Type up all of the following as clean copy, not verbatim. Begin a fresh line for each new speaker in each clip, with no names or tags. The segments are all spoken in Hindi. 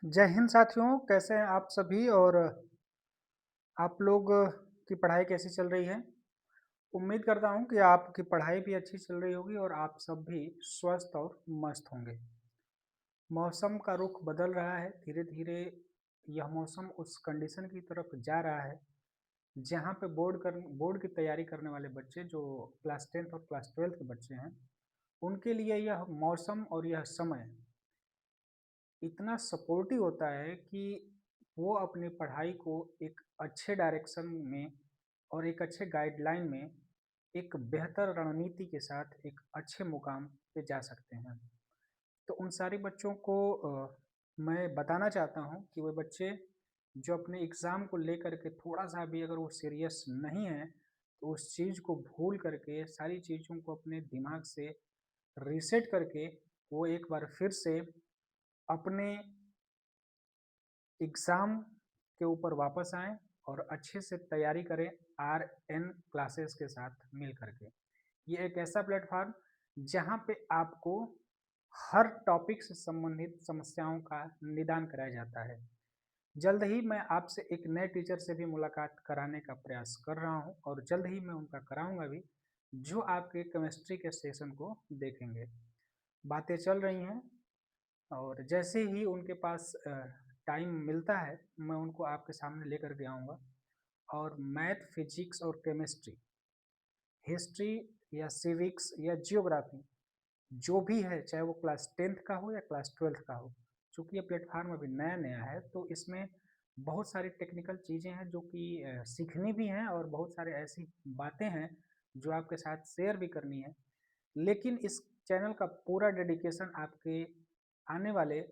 जय हिंद साथियों, कैसे हैं आप सभी और आप लोग की पढ़ाई कैसी चल रही है? उम्मीद करता हूँ कि आपकी पढ़ाई भी अच्छी चल रही होगी और आप सब भी स्वस्थ और मस्त होंगे। मौसम का रुख बदल रहा है, धीरे-धीरे यह मौसम उस कंडीशन की तरफ जा रहा है, जहाँ पे बोर्ड की तैयारी करने वाले बच्चे जो क्लास 10th और क्लास 12th के बच्चे हैं, उनके लिए यह मौसम और यह समय इतना सपोर्टिव होता है कि वो अपनी पढ़ाई को एक अच्छे डायरेक्शन में और एक अच्छे गाइडलाइन में एक बेहतर रणनीति के साथ एक अच्छे मुकाम पे जा सकते हैं। तो उन सारे बच्चों को मैं बताना चाहता हूँ कि वो बच्चे जो अपने एग्ज़ाम को लेकर के थोड़ा-सा भी अगर वो सीरियस नहीं हैं, तो उस चीज़ को भूल करके सारी चीज़ों को अपने दिमाग से रीसेट करके वो एक बार फिर से अपने एग्ज़ाम के ऊपर वापस आएँ और अच्छे से तैयारी करें आरएन क्लासेस के साथ मिल कर के। ये एक ऐसा प्लेटफ़ॉर्म जहाँ पे आपको हर टॉपिक से संबंधित समस्याओं का निदान कराया जाता है। जल्द ही मैं आपसे एक नए टीचर से भी मुलाकात कराने का प्रयास कर रहा हूँ और जल्द ही मैं उनका कराऊँगा भी, जो आपके केमिस्ट्री के सेशन को देखेंगे। बातें चल रही हैं और जैसे ही उनके पास टाइम मिलता है, मैं उनको आपके सामने लेकर के आऊँगा और मैथ, फिज़िक्स और केमिस्ट्री, हिस्ट्री या सिविक्स या जियोग्राफ़ी जो भी है, चाहे वो क्लास 10th का हो या क्लास 12th का हो। चूँकि ये प्लेटफ़ॉर्म अभी नया-नया है, तो इसमें बहुत सारी टेक्निकल चीज़ें हैं जो कि सीखनी भी हैं और बहुत सारे ऐसी बातें हैं, जो आपके साथ शेयर भी करनी है। लेकिन इस चैनल का पूरा डेडिकेशन आपके आने वाले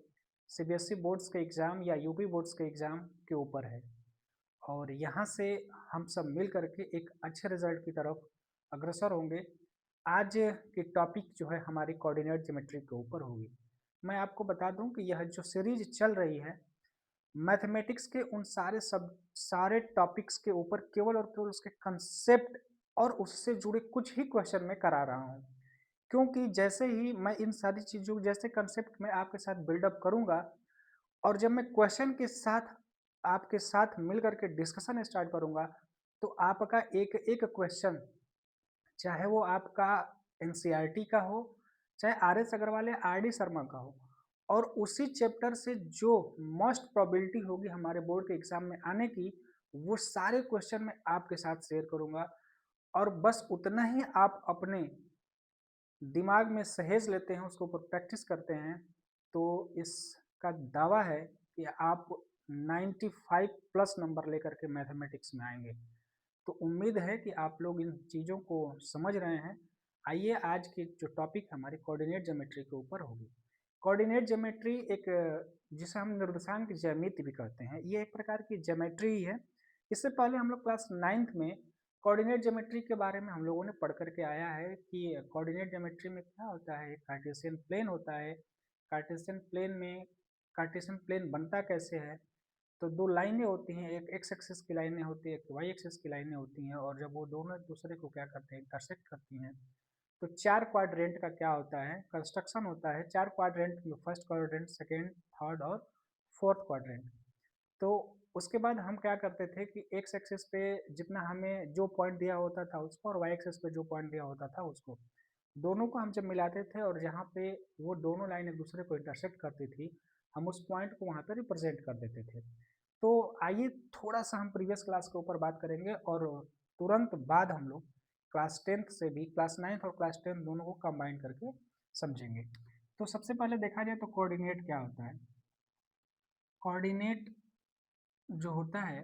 सीबीएसई बोर्ड्स के एग्ज़ाम या यूपी बोर्ड्स के एग्ज़ाम के ऊपर है और यहाँ से हम सब मिल कर के एक अच्छे रिज़ल्ट की तरफ अग्रसर होंगे। आज की टॉपिक जो है हमारी कोऑर्डिनेट ज्योमेट्री के ऊपर होगी। मैं आपको बता दूँ कि यह जो सीरीज़ चल रही है, मैथमेटिक्स के उन सारे टॉपिक्स के ऊपर केवल और केवल उसके कंसेप्ट और उससे जुड़े कुछ ही क्वेश्चन मैं करा रहा हूँ। क्योंकि जैसे ही मैं इन सारी चीज़ों जैसे कंसेप्ट मैं आपके साथ बिल्डअप करूँगा और जब मैं क्वेश्चन के साथ आपके साथ मिल कर के डिस्कशन स्टार्ट करूँगा, तो आपका एक-एक क्वेश्चन चाहे वो आपका एनसीईआरटी का हो, चाहे आरएस अग्रवाल या आरडी शर्मा का हो और उसी चैप्टर से जो मोस्ट प्रोबेबिलिटी होगी हमारे बोर्ड के एग्ज़ाम में आने की, वो सारे क्वेश्चन मैं आपके साथ शेयर करूँगा और बस उतना ही आप अपने दिमाग में सहेज लेते हैं, उसके ऊपर प्रैक्टिस करते हैं, तो इसका दावा है कि आप 95 प्लस नंबर लेकर के मैथमेटिक्स में आएँगे। तो उम्मीद है कि आप लोग इन चीज़ों को समझ रहे हैं। आइए आज की जो टॉपिक हमारी कोऑर्डिनेट ज्योमेट्री के ऊपर होगी। कोऑर्डिनेट ज्योमेट्री एक जिसे हम निर्देशांक ज्यामिति भी कहते हैं, ये एक प्रकार की ज्योमेट्री ही है। इससे पहले हम लोग क्लास 9th में कोऑर्डिनेट ज्योमेट्री के बारे में हम लोगों ने पढ़ कर के आया है कि कोऑर्डिनेट ज्योमेट्री में क्या होता है, कार्टेशियन प्लेन होता है। कार्टेशियन प्लेन में कार्टेशियन प्लेन बनता कैसे है? तो 2 लाइनें होती हैं, एक एक्स एक्सिस की लाइनें होती हैं, एक वाई एक्सिस की लाइनें होती हैं और जब वो दोनों एक-दूसरे को क्या करते हैं, इंटरसेक्ट करती हैं, तो 4 क्वाड्रेंट का क्या होता है, कंस्ट्रक्शन होता है। 4 क्वाड्रेंट में फर्स्ट क्वाड्रेंट, सेकंड, थर्ड और फोर्थ क्वाड्रेंट। तो उसके बाद हम क्या करते थे कि एक्स एक्सिस पे जितना हमें जो पॉइंट दिया होता था उसको और वाई एक्सिस पे जो पॉइंट दिया होता था उसको, दोनों को हम जब मिलाते थे और जहाँ पे वो दोनों लाइन एक दूसरे को इंटरसेक्ट करती थी, हम उस पॉइंट को वहाँ पे रिप्रेजेंट कर देते थे। तो आइए थोड़ा-सा हम प्रीवियस क्लास के ऊपर बात करेंगे और तुरंत बाद हम लोग क्लास 10th से भी क्लास 9th और क्लास 10th दोनों को कंबाइन करके समझेंगे। तो सबसे पहले देखा जाए तो कोऑर्डिनेट क्या होता है? कोऑर्डिनेट जो होता है,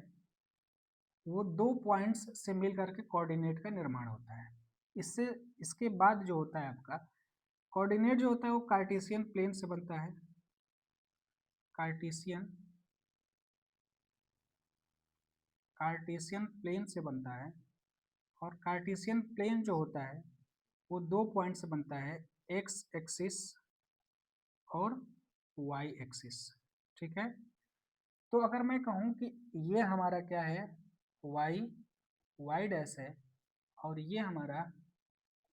वो 2 पॉइंट्स से मिल कर के कोऑर्डिनेट का निर्माण होता है। इससे इसके बाद जो होता है आपका कोऑर्डिनेट जो होता है वो कार्टेशियन प्लेन से बनता है। कार्टेशियन कार्टेशियन प्लेन से बनता है और कार्टेशियन प्लेन जो होता है वो 2 पॉइंट से बनता है, एक्स एक्सिस और वाई एक्सिस। ठीक है? तो अगर मैं कहूँ कि ये हमारा क्या है, वाई वाई डैश है और ये हमारा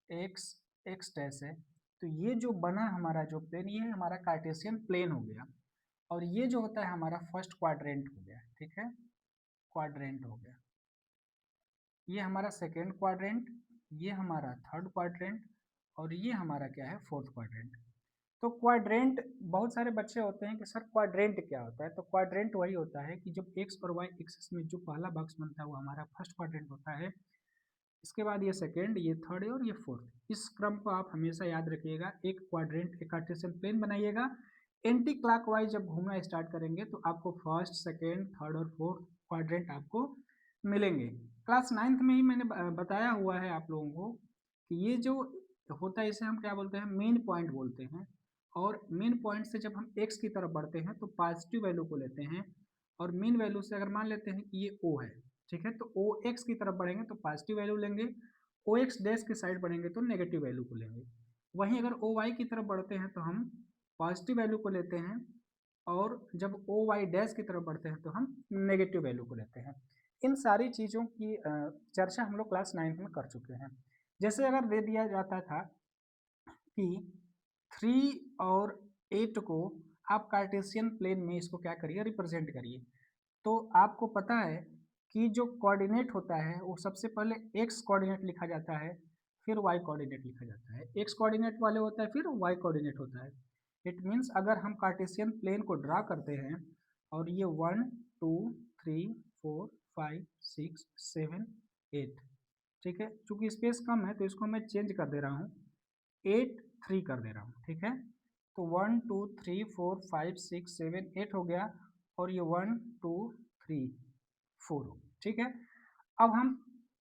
एक्स एक्स डैश है, तो ये जो बना हमारा जो प्लेन, ये हमारा कार्टेशियन प्लेन हो गया। और ये जो होता है हमारा फर्स्ट क्वाड्रेंट हो गया, ठीक है, क्वाड्रेंट हो गया। ये हमारा सेकेंड क्वाड्रेंट, ये हमारा थर्ड क्वाड्रेंट, और ये हमारा क्या है, फोर्थ क्वाड्रेंट। तो क्वाड्रेंट, बहुत सारे बच्चे होते हैं कि सर क्वाड्रेंट क्या होता है, तो क्वाड्रेंट वही होता है कि जब एक्स और वाई एक्सिस में जो पहला बॉक्स बनता है वो हमारा फर्स्ट क्वाड्रेंट होता है, इसके बाद ये सेकेंड, ये थर्ड और ये फोर्थ। इस क्रम को आप हमेशा याद रखिएगा। एक क्वाड्रेंट, एक कार्टेशियन प्लेन बनाइएगा, एंटी क्लॉकवाइज जब घूमना स्टार्ट करेंगे तो आपको फर्स्ट, सेकेंड, थर्ड और फोर्थ क्वाड्रेंट आपको मिलेंगे। क्लास 9th में ही मैंने बताया हुआ है आप लोगों को कि ये जो होता है इसे हम क्या बोलते हैं, मेन पॉइंट बोलते हैं। और मेन पॉइंट से जब हम एक्स की तरफ बढ़ते हैं तो पॉजिटिव वैल्यू को लेते हैं, और मेन वैल्यू से अगर मान लेते हैं कि ये ओ है, ठीक है, तो ओ एक्स की तरफ बढ़ेंगे तो पॉजिटिव वैल्यू लेंगे, ओ एक्स डैश की साइड बढ़ेंगे तो नेगेटिव वैल्यू को लेंगे। वहीं अगर ओ वाई की तरफ बढ़ते हैं तो हम पॉजिटिव वैल्यू को लेते हैं, और जब ओ वाई डैश की तरफ बढ़ते हैं तो हम नेगेटिव वैल्यू को लेते हैं। इन सारी चीज़ों की चर्चा हम लोग क्लास 9th में कर चुके हैं। जैसे अगर दे दिया जाता था कि 3 और 8 को आप कार्टेशियन प्लेन में इसको क्या करिए, रिप्रेजेंट करिए, तो आपको पता है कि जो कोऑर्डिनेट होता है वो सबसे पहले एक्स कोऑर्डिनेट लिखा जाता है, फिर वाई कोऑर्डिनेट लिखा जाता है। एक्स कोऑर्डिनेट वाले होता है, फिर वाई कोऑर्डिनेट होता है। इट मीन्स अगर हम कार्टेशियन प्लेन को ड्रा करते हैं और ये 1 2 3 4 5 6 7 8, ठीक है, चूंकि स्पेस कम है तो इसको मैं चेंज कर दे रहा हूँ, 8 3 कर दे रहा हूँ, ठीक है। तो 1 2 3 4 5 6 7 8 हो गया, और ये 1 2 3 4 हो गया, ठीक है। अब हम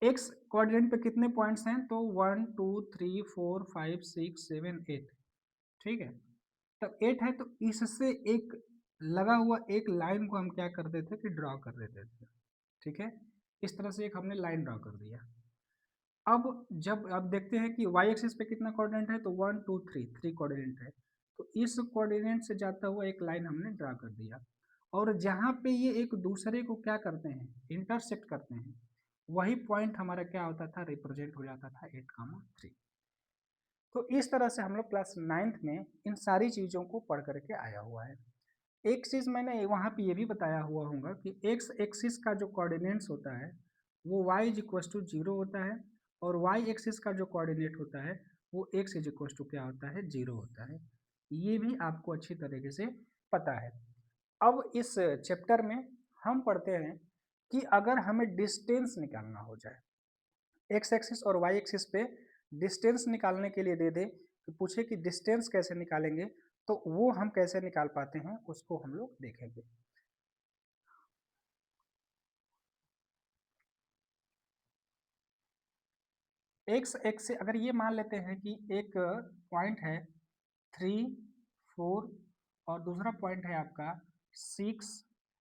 एक्स क्वाड्रेंट पे कितने पॉइंट्स हैं, तो 1 2 3 4 5 6 7 8, ठीक है। तब 8 है तो इससे एक लगा हुआ एक लाइन को हम क्या कर देते कि ड्रॉ कर देते थे, ठीक है। इस तरह से एक हमने लाइन ड्रॉ कर दिया। अब जब आप देखते हैं कि वाई एक्सिस पे कितना कोऑर्डिनेट है, तो 1 2 3 3 कोऑर्डिनेट है, तो इस कोऑर्डिनेट से जाता हुआ एक लाइन हमने ड्रा कर दिया, और जहाँ पे ये एक दूसरे को क्या करते हैं, इंटरसेक्ट करते हैं, वही पॉइंट हमारा क्या होता था, रिप्रेजेंट हो जाता था 8, 3। तो इस तरह से हम लोग क्लास 9th में इन सारी चीज़ों को पढ़ करके आया हुआ है। एक चीज़ मैंने वहाँ पे ये भी बताया हुआ होगा कि एक्स एक्सिस का जो कोऑर्डिनेट्स होता है वो y इज इक्वल टू 0 होता है, और y एक्सिस का जो कोऑर्डिनेट होता है वो x इज इक्वल टू क्या होता है, 0 होता है। ये भी आपको अच्छी तरीके से पता है। अब इस चैप्टर में हम पढ़ते हैं कि अगर हमें डिस्टेंस निकालना हो जाए, एक्स एक्सिस और वाई एक्सिस पे डिस्टेंस निकालने के लिए दे दे, तो पूछे कि डिस्टेंस कैसे निकालेंगे, तो वो हम कैसे निकाल पाते हैं उसको हम लोग देखेंगे। एक्स एक्स अगर ये मान लेते हैं कि एक पॉइंट है 3 4 और दूसरा पॉइंट है आपका 6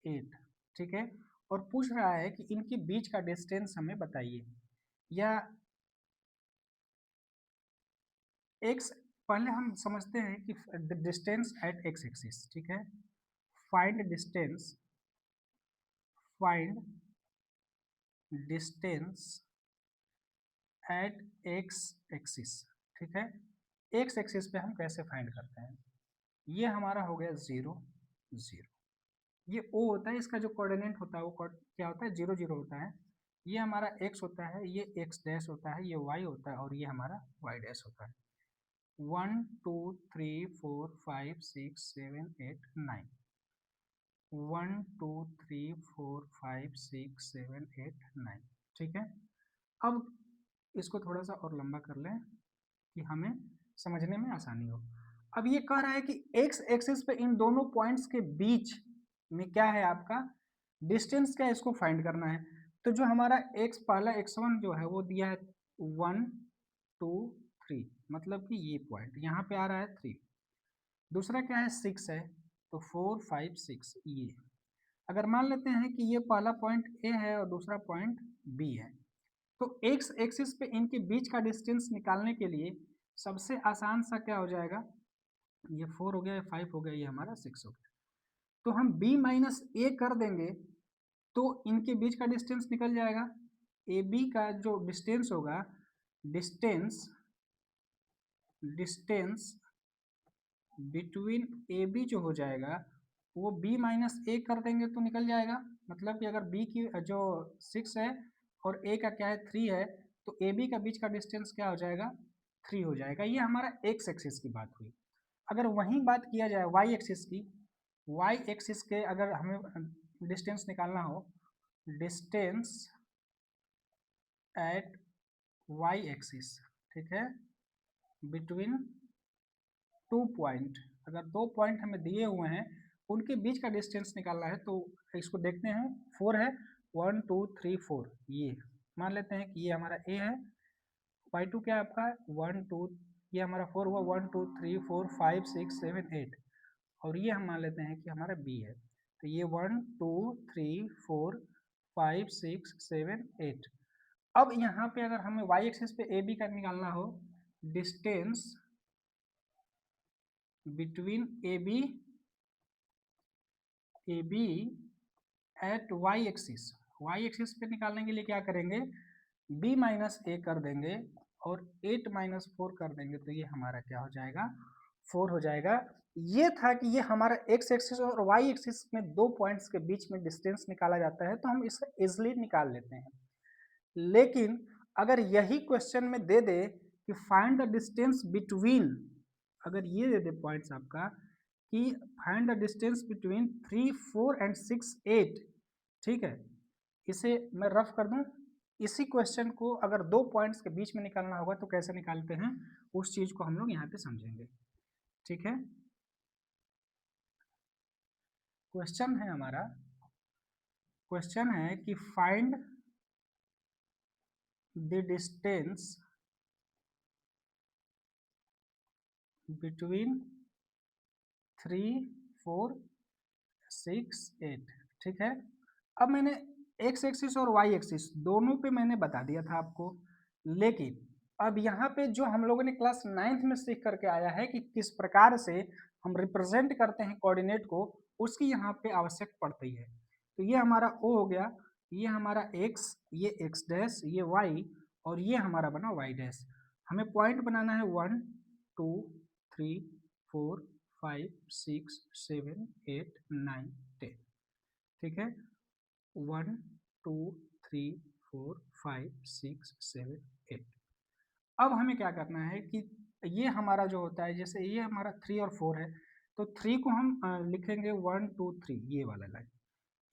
8, ठीक है, और पूछ रहा है कि इनके बीच का डिस्टेंस हमें बताइए, या एक्स, पहले हम समझते हैं कि डिस्टेंस एट एक्स एक्सिस, ठीक है, find distance, find distance at X axis, ठीक है। एक्स एक्सिस पे हम कैसे फाइंड करते हैं, ये हमारा हो गया 0 0, ये ओ होता है, इसका जो कोऑर्डिनेट होता है वो क्या होता है, 0 0 होता है। ये हमारा एक्स होता है, ये एक्स डैश होता है, ये वाई होता है, और ये हमारा वाई डैश होता है। 1 2 3 4 5 6 7 8 9, 1 2 3 4 5 6 7 8 9, ठीक है। अब इसको थोड़ा सा और लंबा कर लें कि हमें समझने में आसानी हो। अब ये कह रहा है कि एक्स एक्सिस पे इन दोनों पॉइंट्स के बीच में क्या है आपका डिस्टेंस, क्या इसको फाइंड करना है। तो जो हमारा एक्स पहला x1 जो है वो दिया है 1 2 3, मतलब कि ये पॉइंट यहाँ पे आ रहा है 3। दूसरा क्या है 6 है, तो 4 5 6 ये। अगर मान लेते हैं कि ये पहला पॉइंट ए है और दूसरा पॉइंट बी है, तो एक्स एक्सिस पे इनके बीच का डिस्टेंस निकालने के लिए सबसे आसान सा क्या हो जाएगा, ये 4 हो गया, ये 5 हो गया, ये हमारा 6 हो गया, तो हम b माइनस ए कर देंगे तो इनके बीच का डिस्टेंस निकल जाएगा। ए बी का जो डिस्टेंस होगा, distance distance between A B जो हो जाएगा वो b माइनस ए कर देंगे तो निकल जाएगा। मतलब कि अगर b की जो 6 है और a का क्या है 3 है, तो ए बी का बीच का डिस्टेंस क्या हो जाएगा 3 हो जाएगा। ये हमारा एक्स एक्सिस की बात हुई। अगर वहीं बात किया जाए वाई एक्सिस की, वाई एक्सिस के अगर हमें डिस्टेंस निकालना हो, डिस्टेंस एट वाई एक्सिस, ठीक है, बिटवीन 2 पॉइंट, अगर 2 पॉइंट हमें दिए हुए हैं उनके बीच का डिस्टेंस निकालना है, तो इसको देखते हैं 4 है, 1 2 3 4, ये मान लेते हैं कि ये हमारा ए है, y2 क्या है आपका 1 2, ये हमारा 4 हुआ, 1 2 3 4 5 6 7 8, और ये हम मान लेते हैं कि हमारा b है। तो ये 1 2 3 4 5 6 7 8। अब यहाँ पे अगर हमें y एक्सिस पे ए बी का निकालना हो, distance between A B at Y axis पे निकालने के लिए क्या करेंगे, b माइनस ए कर देंगे और 8 माइनस 4 कर देंगे, तो ये हमारा क्या हो जाएगा 4 हो जाएगा। ये था कि ये हमारा x एक्सिस और y एक्सिस में 2 पॉइंट्स के बीच में डिस्टेंस निकाला जाता है, तो हम इसे इजिली निकाल लेते हैं। लेकिन अगर यही क्वेश्चन में दे दे कि फाइंड द डिस्टेंस बिटवीन, अगर ये दे दे पॉइंट्स आपका कि find the distance between 3 4 and 6 8, ठीक है, इसे मैं रफ कर दूं, इसी क्वेश्चन को अगर 2 पॉइंट्स के बीच में निकालना होगा तो कैसे निकालते हैं, उस चीज को हम लोग यहाँ पे समझेंगे। ठीक है, क्वेश्चन है हमारा, क्वेश्चन है कि फाइंड द डिस्टेंस बिटवीन 3 4 6 8, ठीक है। अब मैंने एक्स एक्सिस और वाई एक्सिस दोनों पे मैंने बता दिया था आपको, लेकिन अब यहाँ पे जो हम लोगों ने क्लास 9th में सीख करके आया है कि किस प्रकार से हम रिप्रेजेंट करते हैं कोऑर्डिनेट को, उसकी यहाँ पे आवश्यक पड़ती है। तो ये हमारा ओ हो गया, ये हमारा एक्स, ये एक्स डैश, ये वाई, और ये हमारा बना वाई डैश। हमें पॉइंट बनाना है 1 2 3 4 5 6 7 8 9 10, ठीक है, 1 2 3 4 5 6 7 8। अब हमें क्या करना है कि ये हमारा जो होता है, जैसे ये हमारा 3 और 4 है, तो 3 को हम लिखेंगे 1 2 3, ये वाला लाइन,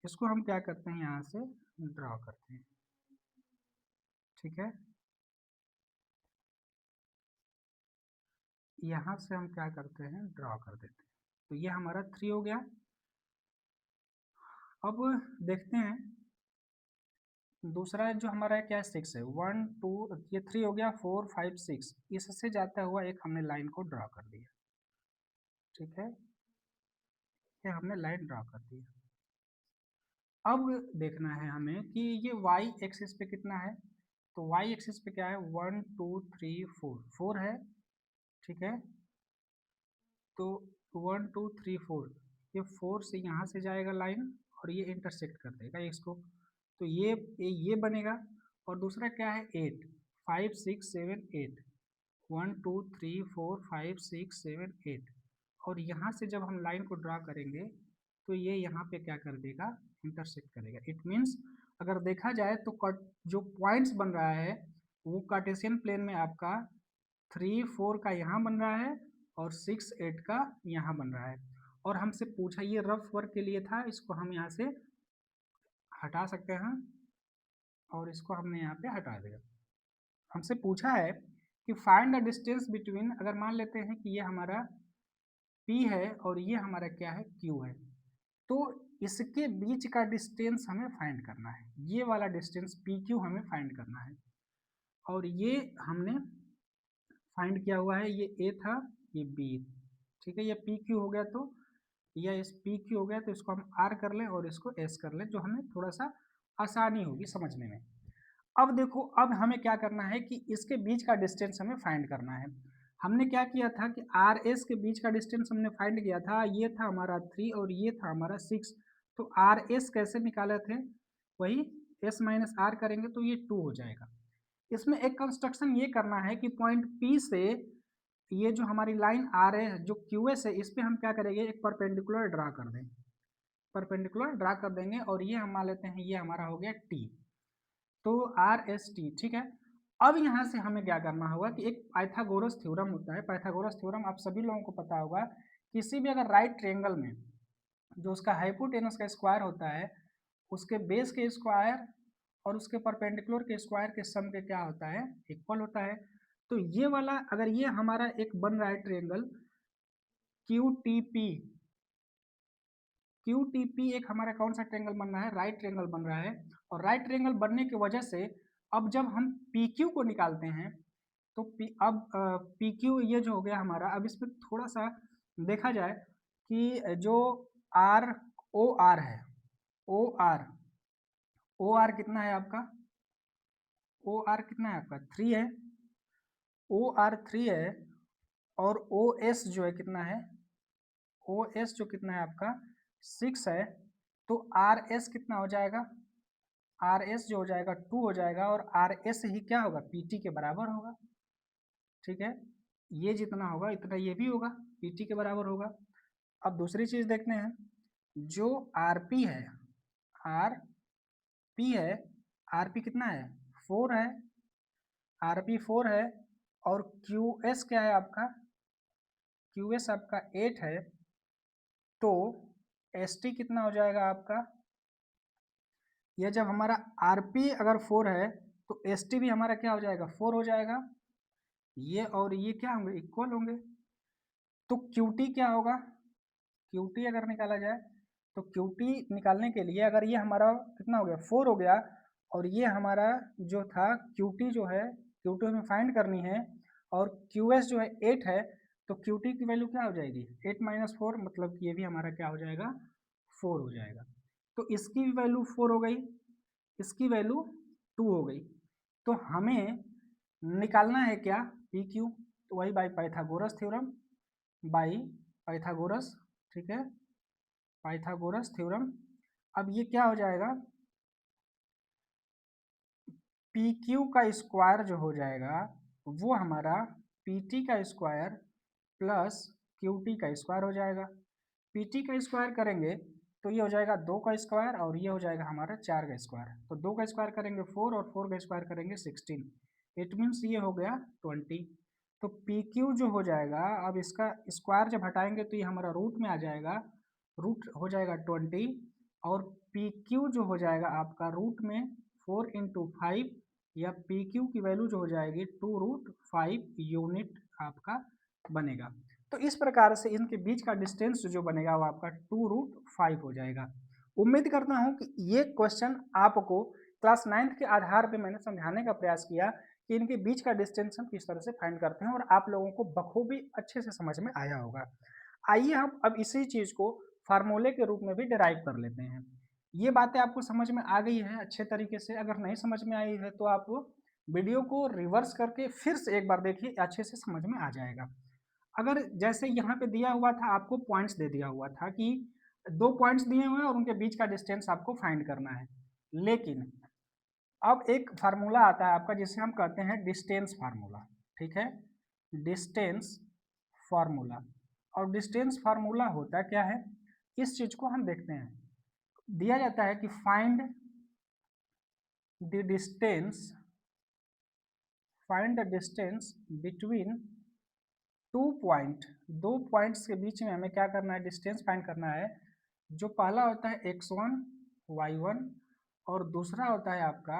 इसको हम क्या करते हैं यहाँ से ड्रॉ करते हैं, ठीक है। यहाँ से हम क्या करते हैं ड्रॉ कर देते हैं, तो ये हमारा 3 हो गया। अब देखते हैं दूसरा जो हमारा है क्या है 6 है, 1 2, ये 3 हो गया, 4 5 6, इससे जाता हुआ एक हमने लाइन को ड्रॉ कर दिया, ठीक है, ये हमने लाइन ड्रॉ कर दी। अब देखना है हमें कि ये y एक्सिस पे कितना है, तो y एक्सिस पे क्या है 1 2 3 4, 4 है, ठीक है। तो 1 2 3 4, ये 4 से यहाँ से जाएगा लाइन और ये इंटरसेक्ट कर देगा इसको, तो ये बनेगा। और दूसरा क्या है 8 5 6 7 8, 1 2 3 4 5 6 7 8, और यहाँ से जब हम लाइन को ड्रा करेंगे तो ये यहाँ पे क्या कर देगा इंटरसेक्ट करेगा। इट मीन्स अगर देखा जाए तो जो पॉइंट्स बन रहा है वो कार्टेशियन प्लेन में आपका 3 4 का यहाँ बन रहा है और 6 8 का यहाँ बन रहा है। और हमसे पूछा, ये रफ वर्क के लिए था, इसको हम यहाँ से हटा सकते हैं और इसको हमने यहाँ पे हटा दिया। हमसे पूछा है कि फाइंड द डिस्टेंस बिटवीन, अगर मान लेते हैं कि ये हमारा P है और ये हमारा क्या है Q है, तो इसके बीच का डिस्टेंस हमें फाइंड करना है, ये वाला डिस्टेंस PQ हमें फाइंड करना है। और ये हमने फाइंड किया हुआ है, ये A था, ये B, ठीक है, ये PQ हो गया, तो यह इस PQ हो गया, तो इसको हम R कर लें और इसको S कर लें, जो हमें थोड़ा सा आसानी होगी समझने में। अब देखो, अब हमें क्या करना है कि इसके बीच का डिस्टेंस हमें फाइंड करना है। हमने क्या किया था कि आर एस के बीच का डिस्टेंस हमने फाइंड किया था, ये था हमारा 3 और ये था हमारा 6, तो आर एस कैसे निकाले थे, वही एस माइनस आर करेंगे तो ये 2 हो जाएगा। इसमें एक कंस्ट्रक्शन ये करना है कि पॉइंट पी से ये जो हमारी लाइन आ रहे हैं जो क्यू एस है, इस पर हम क्या करेंगे एक परपेंडिकुलर ड्रा कर दें, परपेंडिकुलर ड्रा कर देंगे और ये हम मान लेते हैं ये हमारा हो गया टी, तो आर एस टी, ठीक है। अब यहाँ से हमें क्या करना होगा कि एक पाइथागोरस थ्योरम होता है, पाइथागोरस थ्योरम आप सभी लोगों को पता होगा, किसी भी अगर राइट ट्रायंगल में जो उसका हाइपोटेनस का स्क्वायर होता है उसके बेस के स्क्वायर और उसके परपेंडिकुलर के स्क्वायर के सम के क्या होता है, इक्वल होता है। तो ये वाला अगर ये हमारा एक बन रहा है triangle Q T P, Q T P एक हमारा कौन सा ट्रायंगल बन रहा है, राइट ट्रायंगल बन रहा है। और राइट ट्रायंगल बनने की वजह से अब जब हम पी क्यू को निकालते हैं तो अब पी क्यू ये जो हो गया हमारा, अब इसमें थोड़ा सा देखा जाए कि जो आर ओ आर है, ओ आर, ओ आर कितना है आपका, ओ आर कितना है आपका 3 है, ओ आर 3 है। और ओ एस जो है कितना है, ओ एस जो कितना है आपका 6 है। तो आर एस कितना हो जाएगा, आर एस जो हो जाएगा 2 हो जाएगा और आर एस ही क्या होगा, पी टी के बराबर होगा, ठीक है। ये जितना होगा इतना ये भी होगा, पी टी के बराबर होगा। अब दूसरी चीज देखते हैं, जो आर पी है, आर पी है, आर पी कितना है 4 है, आर पी 4 है। और क्यू एस क्या है आपका, क्यू एस आपका 8 है। तो एस टी कितना हो जाएगा आपका, यह जब हमारा आर पी अगर 4 है तो एस टी भी हमारा क्या हो जाएगा 4 हो जाएगा, ये और ये क्या होंगे, इक्वल होंगे। तो क्यू टी क्या होगा, क्यू टी अगर निकाला जाए तो क्यू टी निकालने के लिए अगर ये हमारा कितना हो गया 4 हो गया और ये हमारा जो था क्यू टी जो है, क्यू टी हमें फाइंड करनी है और क्यू एस जो है 8 है, तो क्यू टी की वैल्यू क्या हो जाएगी 8 माइनस 4, मतलब कि ये भी हमारा क्या हो जाएगा 4 हो जाएगा। तो इसकी भी वैल्यू 4 हो गई, इसकी वैल्यू 2 हो गई। तो हमें निकालना है क्या, पी क्यू, तो वही by Pythagoras theorem, by Pythagoras, ठीक है, पाइथागोरस थ्योरम। अब ये क्या हो जाएगा, पी क्यू का स्क्वायर जो हो जाएगा वो हमारा पी टी का स्क्वायर प्लस क्यू टी का स्क्वायर हो जाएगा। पी टी का स्क्वायर करेंगे तो ये हो जाएगा 2 का स्क्वायर और ये हो जाएगा हमारा 4 का स्क्वायर। तो 2 का स्क्वायर करेंगे 4 और 4 का स्क्वायर करेंगे 16, इट मीन्स ये हो गया 20। तो पी क्यू जो हो जाएगा, अब इसका स्क्वायर जब हटाएंगे तो ये हमारा रूट में आ जाएगा, रूट हो जाएगा 20। और पी क्यू जो हो जाएगा आपका रूट में 4 इंटू 5, या पी क्यू की वैल्यू जो हो जाएगी 2√5 यूनिट आपका बनेगा। तो इस प्रकार से इनके बीच का डिस्टेंस जो बनेगा वो आपका 2√5 हो जाएगा। उम्मीद करता हूँ कि ये क्वेश्चन आपको क्लास 9th के आधार पे मैंने समझाने का प्रयास किया कि इनके बीच का डिस्टेंस हम किस तरह से फाइंड करते हैं और आप लोगों को बखूबी अच्छे से समझ में आया होगा। आइए हम अब इसी चीज को फार्मूले के रूप में भी डिराइव कर लेते हैं। ये बातें आपको समझ में आ गई है अच्छे तरीके से, अगर नहीं समझ में आई है तो आप वीडियो को रिवर्स करके फिर से एक बार देखिए, अच्छे से समझ में आ जाएगा। अगर जैसे यहाँ पे दिया हुआ था, आपको पॉइंट्स दे दिया हुआ था कि 2 पॉइंट्स दिए हुए हैं और उनके बीच का डिस्टेंस आपको फाइंड करना है, लेकिन अब एक फार्मूला आता है आपका जिसे हम कहते हैं डिस्टेंस फार्मूला, ठीक है, डिस्टेंस फार्मूला। और डिस्टेंस फार्मूला होता क्या है, इस चीज को हम देखते हैं। दिया जाता है कि find the distance, find the distance between 2 point, 2 points के बीच में हमें क्या करना है, डिस्टेंस फाइंड करना है। जो पहला होता है x1 y1 और दूसरा होता है आपका